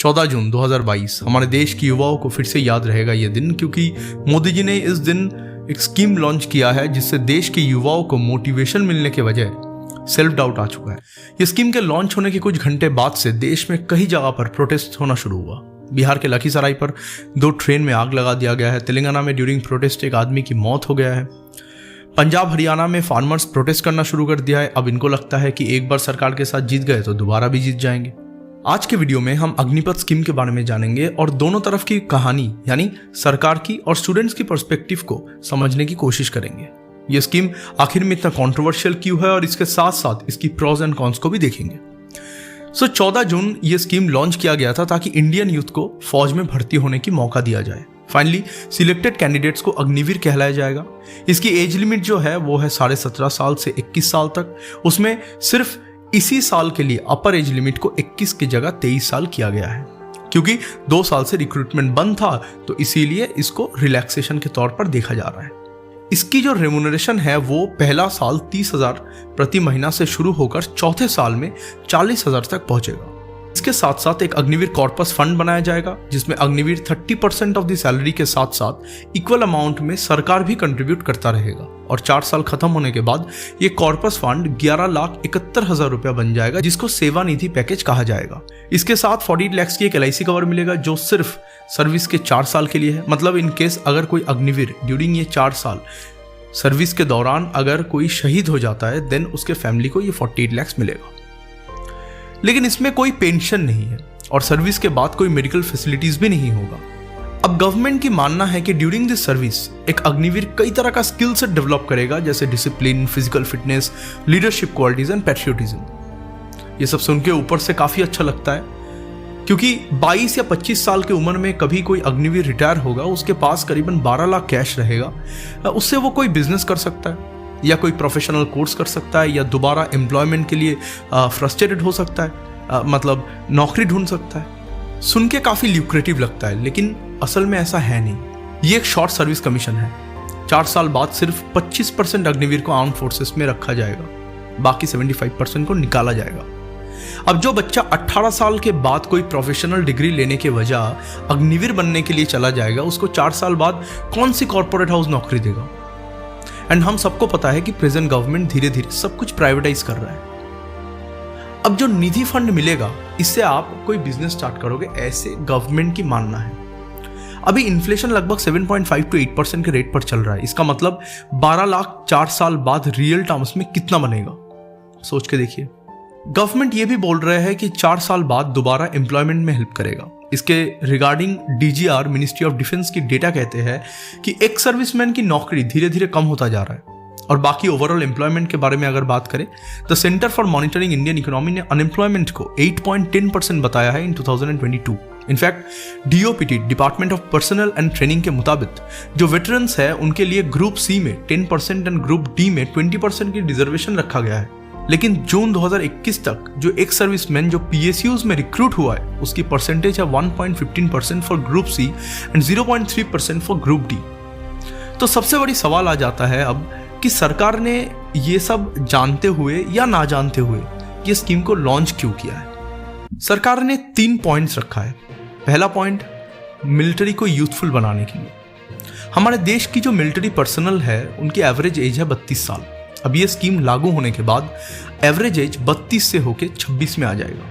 14 जून 2022 हमारे देश की युवाओं को फिर से याद रहेगा ये दिन, क्योंकि मोदी जी ने इस दिन एक स्कीम लॉन्च किया है जिससे देश के युवाओं को मोटिवेशन मिलने के वजह सेल्फ डाउट आ चुका है। ये स्कीम के लॉन्च होने के कुछ घंटे बाद से देश में कई जगह पर प्रोटेस्ट होना शुरू हुआ। बिहार के लखीसराय पर 2 ट्रेन में आग लगा दिया गया है। तेलंगाना में ड्यूरिंग प्रोटेस्ट एक आदमी की मौत हो गया है। पंजाब हरियाणा में फार्मर्स प्रोटेस्ट करना शुरू कर दिया है। अब इनको लगता है कि एक बार सरकार के साथ जीत गए तो दोबारा भी जीत जाएंगे। आज के वीडियो में हम अग्निपथ स्कीम के बारे में जानेंगे और दोनों तरफ की कहानी यानी सरकार की और स्टूडेंट्स की पर्सपेक्टिव को समझने की कोशिश करेंगे। ये स्कीम आखिर में इतना कंट्रोवर्शियल क्यों है और इसके साथ साथ इसकी प्रोज एंड कॉन्स को भी देखेंगे। 14 जून ये स्कीम लॉन्च किया गया था ताकि इंडियन यूथ को फौज में भर्ती होने की मौका दिया जाए। फाइनली सिलेक्टेड कैंडिडेट्स को अग्निवीर कहलाया जाएगा। इसकी एज लिमिट जो है वो है 17.5 साल से 21 साल तक। उसमें सिर्फ इसी साल के लिए अपर एज लिमिट को 21 की जगह 23 साल किया गया है, क्योंकि 2 साल से रिक्रूटमेंट बंद था तो इसीलिए इसको रिलैक्सेशन के तौर पर देखा जा रहा है। इसकी जो रेम्यूनरेशन है वो पहला साल 30,000 प्रति महीना से शुरू होकर चौथे साल में 40,000 तक पहुंचेगा। इसके साथ साथ एक अग्निवीर कॉर्पस फंड बनाया जाएगा जिसमें अग्निवीर 30% ऑफ द सैलरी के साथ साथ इक्वल अमाउंट में सरकार भी कंट्रीब्यूट करता रहेगा और 4 साल खत्म होने के बाद ये कॉर्पस फंड 11,71,000 रुपया बन जाएगा, जिसको सेवा निधि पैकेज कहा जाएगा। इसके साथ 48 लाख की एक LIC कवर मिलेगा जो सिर्फ सर्विस के 4 साल के लिए है। मतलब इन केस अगर कोई अग्निवीर ड्यूरिंग ये 4 साल सर्विस के दौरान अगर कोई शहीद हो जाता है देन उसके फैमिली को ये 48 लाख मिलेगा। लेकिन इसमें कोई पेंशन नहीं है और सर्विस के बाद कोई मेडिकल फैसिलिटीज भी नहीं होगा। अब गवर्नमेंट की मानना है कि ड्यूरिंग दिस सर्विस एक अग्निवीर कई तरह का स्किल सेट डेवलप करेगा, जैसे discipline, physical fitness, leadership qualities and patriotism. ये सब सुन के ऊपर से काफी अच्छा लगता है, क्योंकि 22 या 25 साल की उम्र में कभी कोई अग्निवीर रिटायर होगा, उसके पास करीबन 12 लाख कैश रहेगा। उससे वो कोई बिजनेस कर सकता है या कोई प्रोफेशनल कोर्स कर सकता है या दोबारा एम्प्लॉयमेंट के लिए फ्रस्ट्रेटेड हो सकता है, मतलब नौकरी ढूंढ सकता है। सुन के काफ़ी ल्यूक्रेटिव लगता है, लेकिन असल में ऐसा है नहीं। ये एक शॉर्ट सर्विस कमीशन है। 4 साल बाद सिर्फ 25% अग्निवीर को आर्म्ड फोर्सेस में रखा जाएगा, बाकी 75% को निकाला जाएगा। अब जो बच्चा 18 साल के बाद कोई प्रोफेशनल डिग्री लेने के वजह अग्निवीर बनने के लिए चला जाएगा, उसको 4 साल बाद कौन सी कॉर्पोरेट हाउस नौकरी देगा? एंड हम सबको पता है कि प्रेजेंट गवर्नमेंट धीरे धीरे सब कुछ प्राइवेटाइज कर रहा है। अब जो निधि फंड मिलेगा इससे आप कोई बिजनेस स्टार्ट करोगे, ऐसे गवर्नमेंट की मानना है। अभी इन्फ्लेशन लगभग 7.5 to 8% के रेट पर चल रहा है। इसका मतलब 12 लाख 4 साल बाद रियल टर्म्स में कितना बनेगा, सोच के देखिए। गवर्नमेंट ये भी बोल रहे हैं कि 4 साल बाद दोबारा एम्प्लॉयमेंट में हेल्प करेगा। इसके regarding DGR ministry of defence की डेटा कहते हैं कि एक सर्विसमैन की नौकरी धीरे धीरे कम होता जा रहा है। और बाकी ओवरऑल एम्प्लॉयमेंट के बारे में अगर बात करें तो centre for monitoring Indian economy ने अनएम्प्लॉयमेंट को 8.10% बताया है इन 2022। In fact DOPT department of personal and training के मुताबिक जो वेटरन्स है उनके लिए ग्रुप C में 10% एंड ग्रुप D में 20% की रिजर्वेशन रखा गया है। लेकिन जून 2021 तक जो एक सर्विसमैन जो PSUs में रिक्रूट हुआ है उसकी परसेंटेज है 1.15% for group C and 0.3% for group D। तो सबसे बड़ी सवाल आ जाता है अब कि सरकार ने ये सब जानते हुए या ना जानते हुए ये स्कीम को लॉन्च क्यों किया है। सरकार ने 3 पॉइंट्स रखा है। पहला पॉइंट, मिलिट्री को यूथफुल बनाने के लिए। हमारे देश की जो मिलिट्री पर्सनल है उनकी एवरेज एज है 32 साल। अब ये स्कीम लागू होने के बाद एवरेज एज 32 से होके 26 में आ जाएगा।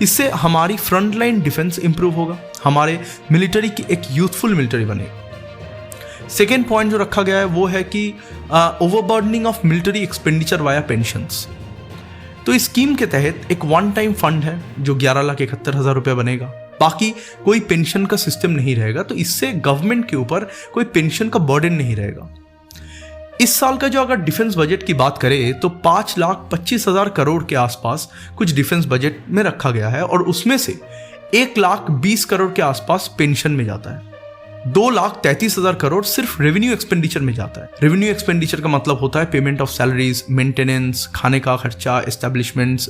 इससे हमारी फ्रंट लाइन डिफेंस इंप्रूव होगा, हमारे मिलिट्री की एक यूथफुल मिलिट्री बनेगी। सेकेंड पॉइंट जो रखा गया है वो है कि overburdening of military expenditure via pensions. तो इस स्कीम के तहत एक वन टाइम फंड है जो 11,71,000 रुपया बनेगा। बाकी कोई पेंशन का सिस्टम नहीं रहेगा, तो इससे गवर्नमेंट के ऊपर कोई पेंशन का बर्डन नहीं रहेगा। इस साल का जो अगर डिफेंस बजट की बात करें तो 5,25,000 करोड़ के आसपास कुछ डिफेंस बजट में रखा गया है और उसमें से 1,20,000 करोड़ के आसपास पेंशन में जाता है। 2,33,000 करोड़ सिर्फ रेवेन्यू एक्सपेंडिचर में जाता है। रेवेन्यू एक्सपेंडिचर का मतलब होता है पेमेंट ऑफ सैलरीज, मेंटेनेंस, खाने का खर्चा, एस्टेब्लिशमेंट्स।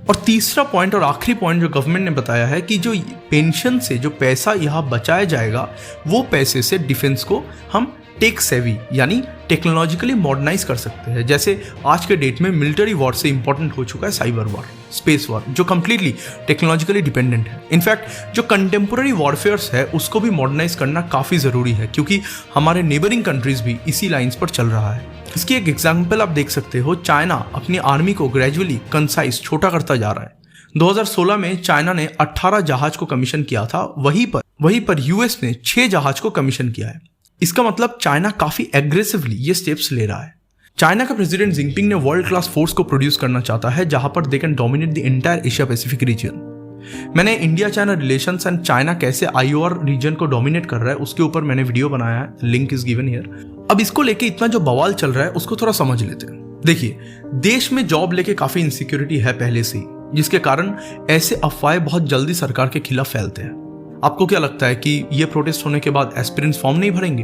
और तीसरा पॉइंट और आखिरी पॉइंट जो गवर्नमेंट ने बताया है कि जो पेंशन से जो पैसा यहाँ बचाया जाएगा वो पैसे से डिफेंस को हम टेक सेवी यानी टेक्नोलॉजिकली मॉडर्नाइज कर सकते हैं। जैसे आज के डेट में मिलिट्री वॉर से इंपॉर्टेंट हो चुका है साइबर वॉर, स्पेस वॉर, जो कंप्लीटली टेक्नोलॉजिकली डिपेंडेंट है। इनफैक्ट जो कंटेम्पोररी वॉरफेयर्स है उसको भी मॉडर्नाइज करना काफ़ी ज़रूरी है, क्योंकि हमारे नेबरिंग कंट्रीज भी इसी लाइन्स पर चल रहा है। इसकी एक एग्जाम्पल आप देख सकते हो, चाइना अपनी आर्मी को ग्रेजुअली कंसाइज छोटा करता जा रहा है। 2016 में चाइना ने 18 जहाज को कमीशन किया था, वहीं पर यूएस ने 6 जहाज को कमीशन किया है। इसका मतलब चाइना काफी एग्रेसिवली ये स्टेप्स ले रहा है। चाइना का प्रेसिडेंट जिनपिंग ने वर्ल्ड क्लास फोर्स को प्रोड्यूस करना चाहता है जहां पर they can dominate the entire Asia Pacific region. मैंने India China relations and China कैसे आईओआर रीजन को डोमिनेट कर रहा है उसके ऊपर मैंने वीडियो बनाया है, लिंक इज गिवन हियर। अब इसको लेके इतना जो बवाल चल रहा है उसको थोड़ा समझ लेते हैं। देखिए, देश में जॉब लेके काफी इनसिक्योरिटी है पहले से ही, जिसके कारण ऐसे अफवाहें बहुत जल्दी सरकार के खिलाफ फैलते हैं। आपको क्या लगता है कि ये प्रोटेस्ट होने के बाद एस्पिरेंट्स फॉर्म नहीं भरेंगे?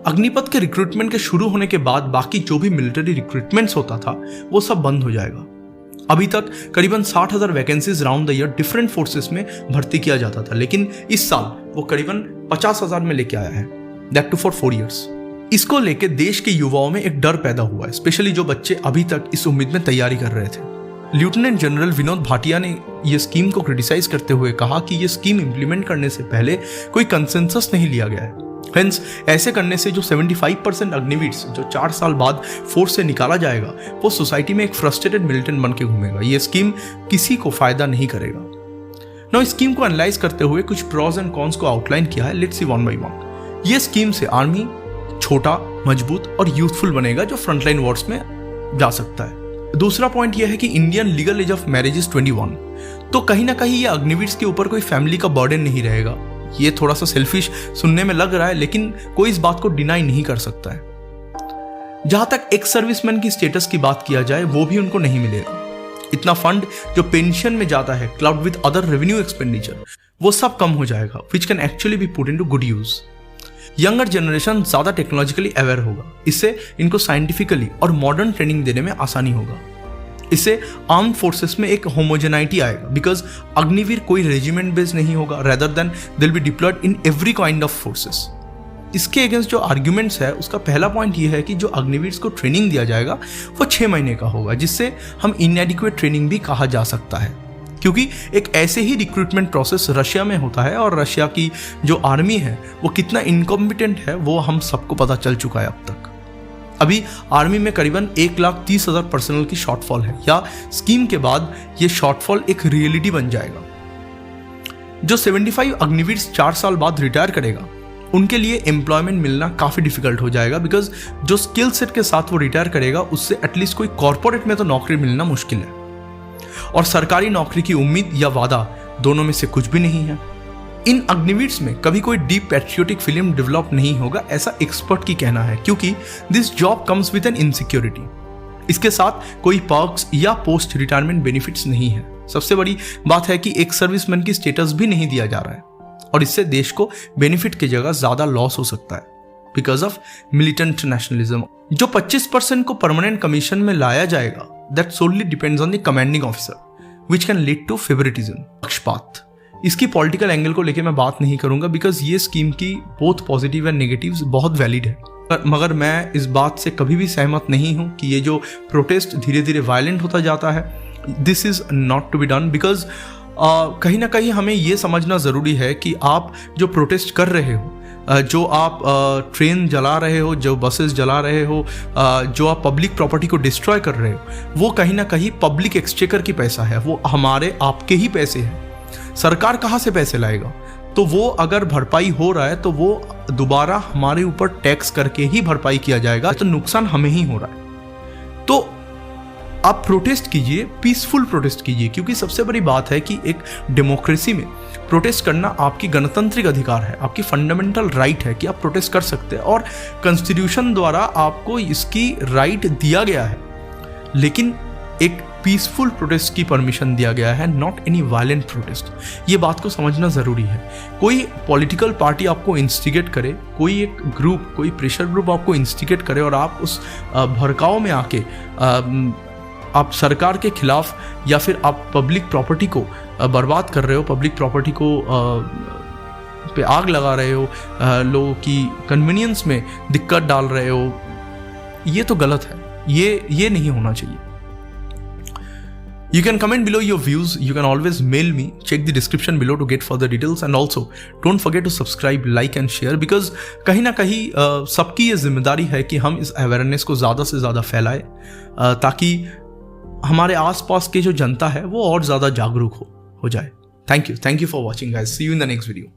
अग्निपथ के रिक्रूटमेंट के शुरू होने के बाद बाकी जो भी मिलिट्री रिक्रूटमेंट्स होता था वो सब बंद हो जाएगा। अभी तक करीबन 60,000 vacancies round the year different forces में भर्ती किया जाता था, लेकिन इस साल वो करीबन 50,000 में लेके आया है, दैट टू फॉर 4 years। इसको लेके देश के युवाओं में एक डर पैदा हुआ है, स्पेशली जो बच्चे अभी तक इस उम्मीद में तैयारी कर रहे थे। लेफ्टिनेंट जनरल विनोद भाटिया ने यह स्कीम को क्रिटिसाइज करते हुए कहा कि यह स्कीम इंप्लीमेंट करने से पहले कोई कंसेंसस नहीं लिया गया है। हेंस ऐसे करने से जो 75% अग्निवीर्स जो 4 साल बाद फोर्स से निकाला जाएगा वो सोसाइटी में एक फ्रस्ट्रेटेड मिलिटेंट बन के घूमेगा। ये स्कीम किसी को फायदा नहीं करेगा। नाउ इस स्कीम को एनालाइज करते हुए कुछ प्रॉज एंड कॉन्स को आउटलाइन किया है। Let's see one by one. ये स्कीम से आर्मी छोटा, मजबूत और यूथफुल बनेगा जो फ्रंटलाइन वॉर्स में जा सकता है। दूसरा पॉइंट यह है कि Indian legal age of marriage is 21, तो कहीं ना कहीं ये अग्निवीर्स के ऊपर कोई फैमिली का बर्डन नहीं रहेगा। ये थोड़ा सा सेल्फिश सुनने में लग रहा है, लेकिन कोई इस बात को डिनाई नहीं कर सकता है। जहां तक एक्स सर्विसमैन की स्टेटस की बात किया जाए वो भी उनको नहीं मिलेगा। इतना फंड जो पेंशन में जाता है cloud with other revenue expenditure, वो सब कम हो जाएगा, which can actually B put into good use. Younger generation ज्यादा टेक्नोलॉजिकली अवेयर होगा, इससे इनको साइंटिफिकली और मॉडर्न ट्रेनिंग देने में आसानी होगा। इससे आर्म फोर्सेस में एक होमोजेनाइटी आएगा, बिकॉज अग्निवीर कोई रेजिमेंट बेस्ड नहीं होगा, रेदर देन दिल B diploid in every kind of forces. इसके अगेंस्ट जो आर्ग्यूमेंट्स है उसका पहला पॉइंट ये है कि जो अग्निवीर्स को ट्रेनिंग दिया जाएगा वो 6 महीने का होगा, जिससे हम इनएडिक्वेट ट्रेनिंग भी कहा जा सकता है, क्योंकि एक ऐसे ही रिक्रूटमेंट प्रोसेस रशिया में होता है और रशिया की जो आर्मी है वो कितना इनकॉम्पिटेंट है वो हम सबको पता चल चुका है अब तक। अभी आर्मी में करीबन 1,30,000 पर्सनल की शॉर्टफॉल है, या स्कीम के बाद ये शॉर्टफॉल एक रियलिटी बन जाएगा। जो 75 अग्निवीर्स 4 साल बाद रिटायर करेगा उनके लिए एम्प्लॉयमेंट मिलना काफी डिफिकल्ट हो जाएगा, बिकॉज जो स्किल सेट के साथ वो रिटायर करेगा उससे एटलीस्ट कोई कॉर्पोरेट में तो नौकरी मिलना मुश्किल है, और सरकारी नौकरी की उम्मीद या वादा दोनों में से कुछ भी नहीं है। इन अग्निवीर्स में कभी कोई डीप पैट्रियोटिक फिल्म डेवलप नहीं होगा, ऐसा एक्सपर्ट की कहना है, क्योंकि this job comes with an insecurity. इसके साथ कोई पर्क्स या पोस्ट रिटायरमेंट बेनिफिट्स नहीं है। सबसे बड़ी बात है कि एक सर्विसमैन की स्टेटस भी नहीं दिया जा रहा है, और इससे देश को बेनिफिट की जगह ज्यादा लॉस हो सकता है बिकॉज ऑफ मिलिटेंट नेशनलिज्म। जो 25% को परमानेंट कमीशन में लाया जाएगा that solely depends on the commanding officer, which can lead to favouritism, पक्षपात। इसकी पॉलिटिकल एंगल को लेकर मैं बात नहीं करूंगा, बिकॉज ये स्कीम की बोथ पॉजिटिव एंड नेगेटिव्स बहुत वैलिड है। मगर मैं इस बात से कभी भी सहमत नहीं हूं कि ये जो प्रोटेस्ट धीरे धीरे वायलेंट होता जाता है, this is not to be done, because कहीं ना कहीं हमें ये समझना ज़रूरी है कि आप जो प्रोटेस्ट कर रहे हो, जो आप ट्रेन जला रहे हो, जो बसेस जला रहे हो, जो आप पब्लिक प्रॉपर्टी को डिस्ट्रॉय कर रहे हो, वो कहीं ना कहीं पब्लिक एक्सचेकर की पैसा है, वो हमारे आपके ही पैसे हैं। सरकार कहाँ से पैसे लाएगा? तो वो अगर भरपाई हो रहा है तो वो दोबारा हमारे ऊपर टैक्स करके ही भरपाई किया जाएगा, तो नुकसान हमें ही हो रहा है। तो आप प्रोटेस्ट कीजिए, पीसफुल प्रोटेस्ट कीजिए, क्योंकि सबसे बड़ी बात है कि एक डेमोक्रेसी में प्रोटेस्ट करना आपकी गणतांत्रिक अधिकार है, आपकी फंडामेंटल राइट है कि आप प्रोटेस्ट कर सकते हैं, और कॉन्स्टिट्यूशन द्वारा आपको इसकी राइट दिया गया है। लेकिन एक पीसफुल प्रोटेस्ट की परमिशन दिया गया है, नॉट एनी वायलेंट प्रोटेस्ट। ये बात को समझना ज़रूरी है। कोई पॉलिटिकल पार्टी आपको इंस्टिगेट करे, कोई एक ग्रुप, कोई प्रेशर ग्रुप आपको इंस्टिगेट करे और आप उस भड़काव में आके आप सरकार के खिलाफ या फिर आप पब्लिक प्रॉपर्टी को बर्बाद कर रहे हो, पब्लिक प्रॉपर्टी को पे आग लगा रहे हो, लोगों की कन्वीनियंस में दिक्कत डाल रहे हो, ये तो गलत है, ये नहीं होना चाहिए। You can comment below your views. You can always mail me. Check the description below to get further details. And also, don't forget to subscribe, like and share because कहीं ना कहीं सबकी ये जिम्मेदारी है कि हम इस अवेयरनेस को ज़्यादा से ज़्यादा फैलाएं ताकि हमारे आसपास की जो जनता है वो और ज़्यादा जागरूक हो जाए। Thank you for watching guys. See you in the next video.